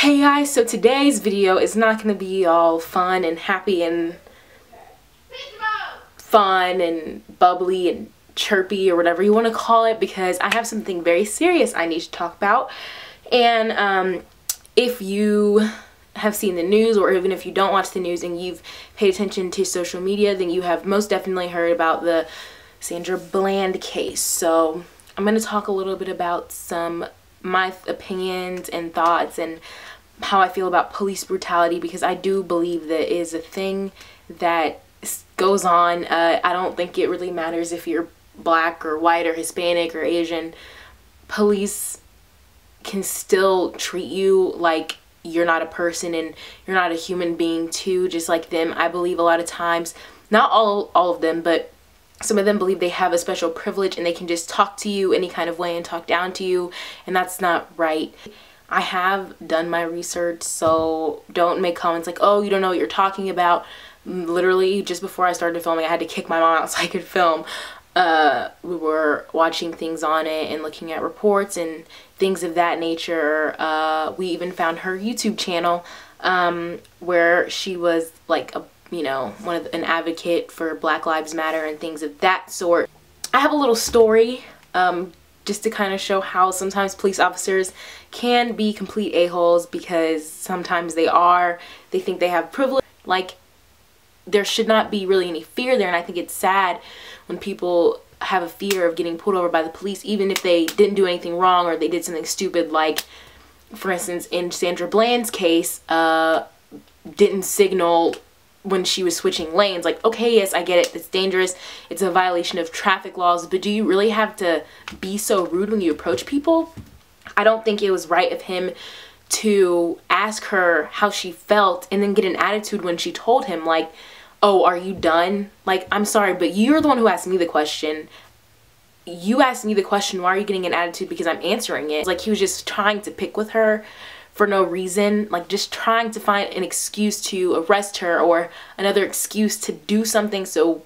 Hey guys, so today's video is not going to be all fun and happy and fun and bubbly and chirpy or whatever you want to call it, because I have something very serious I need to talk about. And if you have seen the news, or even if you don't watch the news and you've paid attention to social media, then you have most definitely heard about the Sandra Bland case. So I'm going to talk a little bit about my opinions and thoughts and how I feel about police brutality, because I do believe that it is a thing that goes on. I don't think it really matters if you're black or white or Hispanic or Asian. Police can still treat you like you're not a person and you're not a human being too, just like them. I believe a lot of times, not all of them, but some of them believe they have a special privilege and they can just talk to you any kind of way and talk down to you, and that's not right. I have done my research, so don't make comments like, oh, you don't know what you're talking about. Literally, just before I started filming, I had to kick my mom out so I could film. We were watching things on it and looking at reports and things of that nature. We even found her YouTube channel where she was like an advocate for Black Lives Matter and things of that sort. I have a little story just to kind of show how sometimes police officers can be complete a-holes, because sometimes they think they have privilege. Like, there should not be really any fear there, and I think it's sad when people have a fear of getting pulled over by the police, even if they didn't do anything wrong or they did something stupid. Like, for instance, in Sandra Bland's case, didn't signal when she was switching lanes. Like, okay, yes, I get it, it's dangerous, it's a violation of traffic laws, but do you really have to be so rude when you approach people? I don't think it was right of him to ask her how she felt and then get an attitude when she told him, like, oh, are you done? Like, I'm sorry, but you're the one who asked me the question. You asked me the question, why are you getting an attitude because I'm answering it? Like, he was just trying to pick with her for no reason, like just trying to find an excuse to arrest her or another excuse to do something so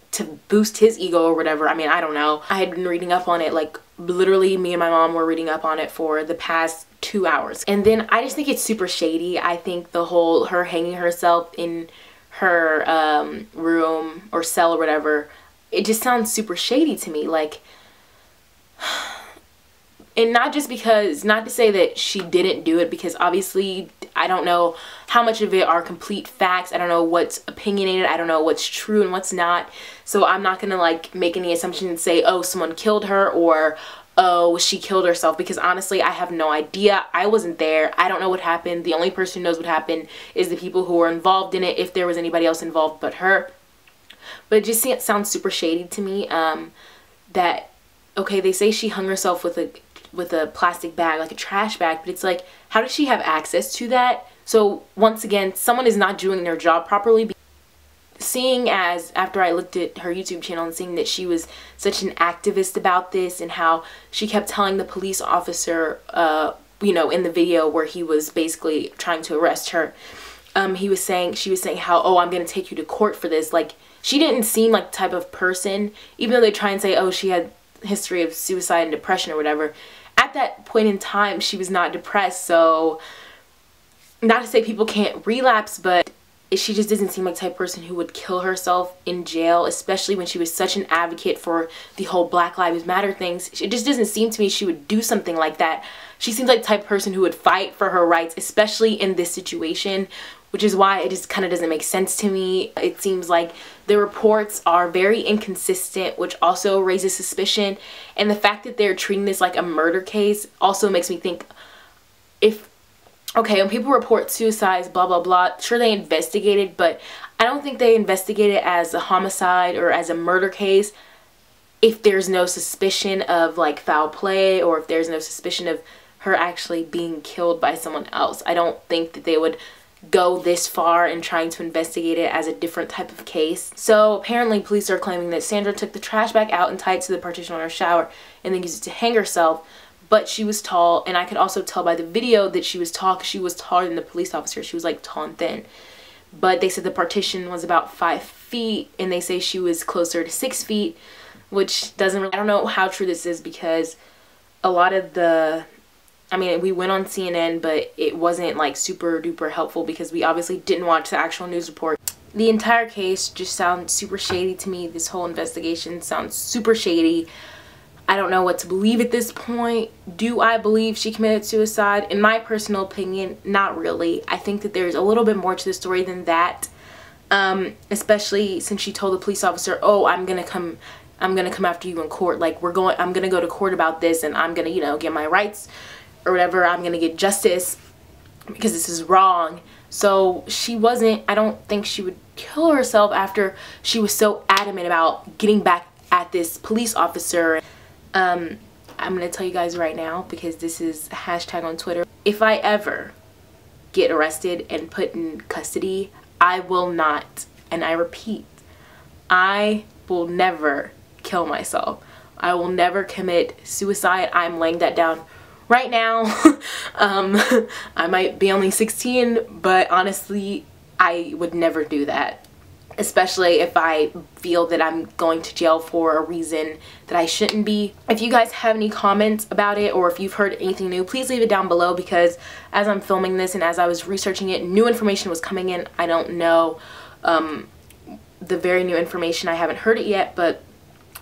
to boost his ego or whatever. I mean, I don't know. I had been reading up on it, like literally me and my mom were reading up on it for the past 2 hours. And then I just think it's super shady. I think the whole her hanging herself in her room or cell or whatever, it just sounds super shady to me. Like, and not just because, not to say that she didn't do it, because obviously I don't know how much of it are complete facts. I don't know what's opinionated. I don't know what's true and what's not. So I'm not going to like make any assumption and say, oh, someone killed her, or oh, she killed herself, because honestly, I have no idea. I wasn't there. I don't know what happened. The only person who knows what happened is the people who were involved in it, if there was anybody else involved but her. But it just sounds super shady to me, that, okay, they say she hung herself with a plastic bag, like a trash bag, but it's like, how does she have access to that? So once again, someone is not doing their job properly. Seeing as, after I looked at her YouTube channel and seeing that she was such an activist about this, and how she kept telling the police officer, you know, in the video where he was basically trying to arrest her, she was saying how, oh, I'm gonna take you to court for this. Like, she didn't seem like the type of person, even though they try and say, oh, she had history of suicide and depression or whatever. At that point in time, she was not depressed. So, not to say people can't relapse, but she just doesn't seem like the type of person who would kill herself in jail, especially when she was such an advocate for the whole Black Lives Matter things. It just doesn't seem to me she would do something like that. She seems like the type of person who would fight for her rights, especially in this situation, which is why it just kind of doesn't make sense to me. It seems like the reports are very inconsistent, which also raises suspicion. And the fact that they're treating this like a murder case also makes me think, okay, when people report suicides, blah, blah, blah, sure, they investigated, but I don't think they investigated as a homicide or as a murder case if there's no suspicion of like foul play, or if there's no suspicion of her actually being killed by someone else. I don't think that they would go this far in trying to investigate it as a different type of case. So apparently police are claiming that Sandra took the trash bag out and tied it to the partition on her shower and then used it to hang herself. But she was tall, and I could also tell by the video that she was tall, because she was taller than the police officer. She was like tall and thin. But they said the partition was about 5 feet, and they say she was closer to 6 feet, which doesn't really, I don't know how true this is, because a lot of the I mean, we went on CNN, but it wasn't like super duper helpful because we obviously didn't watch the actual news report. The entire case just sounds super shady to me. This whole investigation sounds super shady. I don't know what to believe at this point. Do I believe she committed suicide? In my personal opinion, not really. I think that there's a little bit more to the story than that. Especially since she told the police officer, oh, I'm gonna come after you in court. Like, I'm gonna go to court about this, and I'm gonna, you know, get my rights or whatever. I'm gonna get justice because this is wrong. So she wasn't, I don't think she would kill herself after she was so adamant about getting back at this police officer. I'm gonna tell you guys right now, because this is a hashtag on Twitter. If I ever get arrested and put in custody, I will not, and I repeat, I will never kill myself. I will never commit suicide. I'm laying that down right now. I might be only 16, but honestly, I would never do that. Especially if I feel that I'm going to jail for a reason that I shouldn't be. If you guys have any comments about it, or if you've heard anything new, please leave it down below, because as I'm filming this and as I was researching it, new information was coming in. I don't know the very new information. I haven't heard it yet, but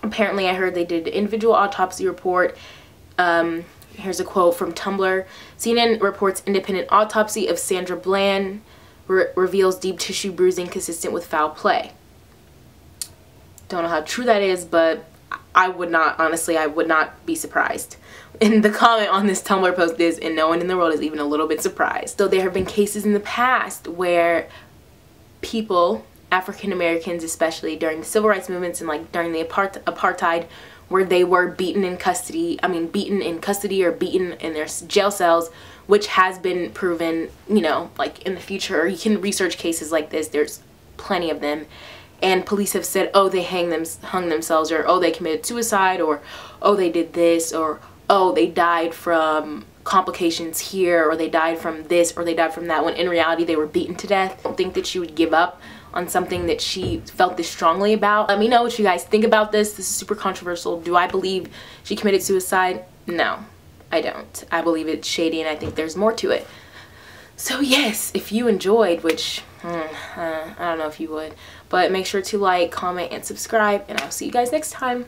apparently I heard they did an individual autopsy report. Here's a quote from Tumblr. CNN reports independent autopsy of Sandra Bland reveals deep tissue bruising consistent with foul play. Don't know how true that is, but I would not, honestly, I would not be surprised. And the comment on this Tumblr post is, and no one in the world is even a little bit surprised. So there have been cases in the past where people, African Americans especially, during the civil rights movements and like during the apartheid, where they were beaten in custody, or beaten in their jail cells, which has been proven, you know, like in the future, or you can research cases like this, there's plenty of them, and police have said, oh, they hung themselves, or oh, they committed suicide, or oh, they did this, or oh, they died from complications here, or they died from this, or they died from that, when in reality they were beaten to death. I don't think that she would give up on something that she felt this strongly about. Let me know what you guys think about this. This is super controversial. Do I believe she committed suicide? No, I don't. I believe it's shady, and I think there's more to it. So yes, if you enjoyed, which I don't know if you would, but make sure to like, comment, and subscribe, and I'll see you guys next time.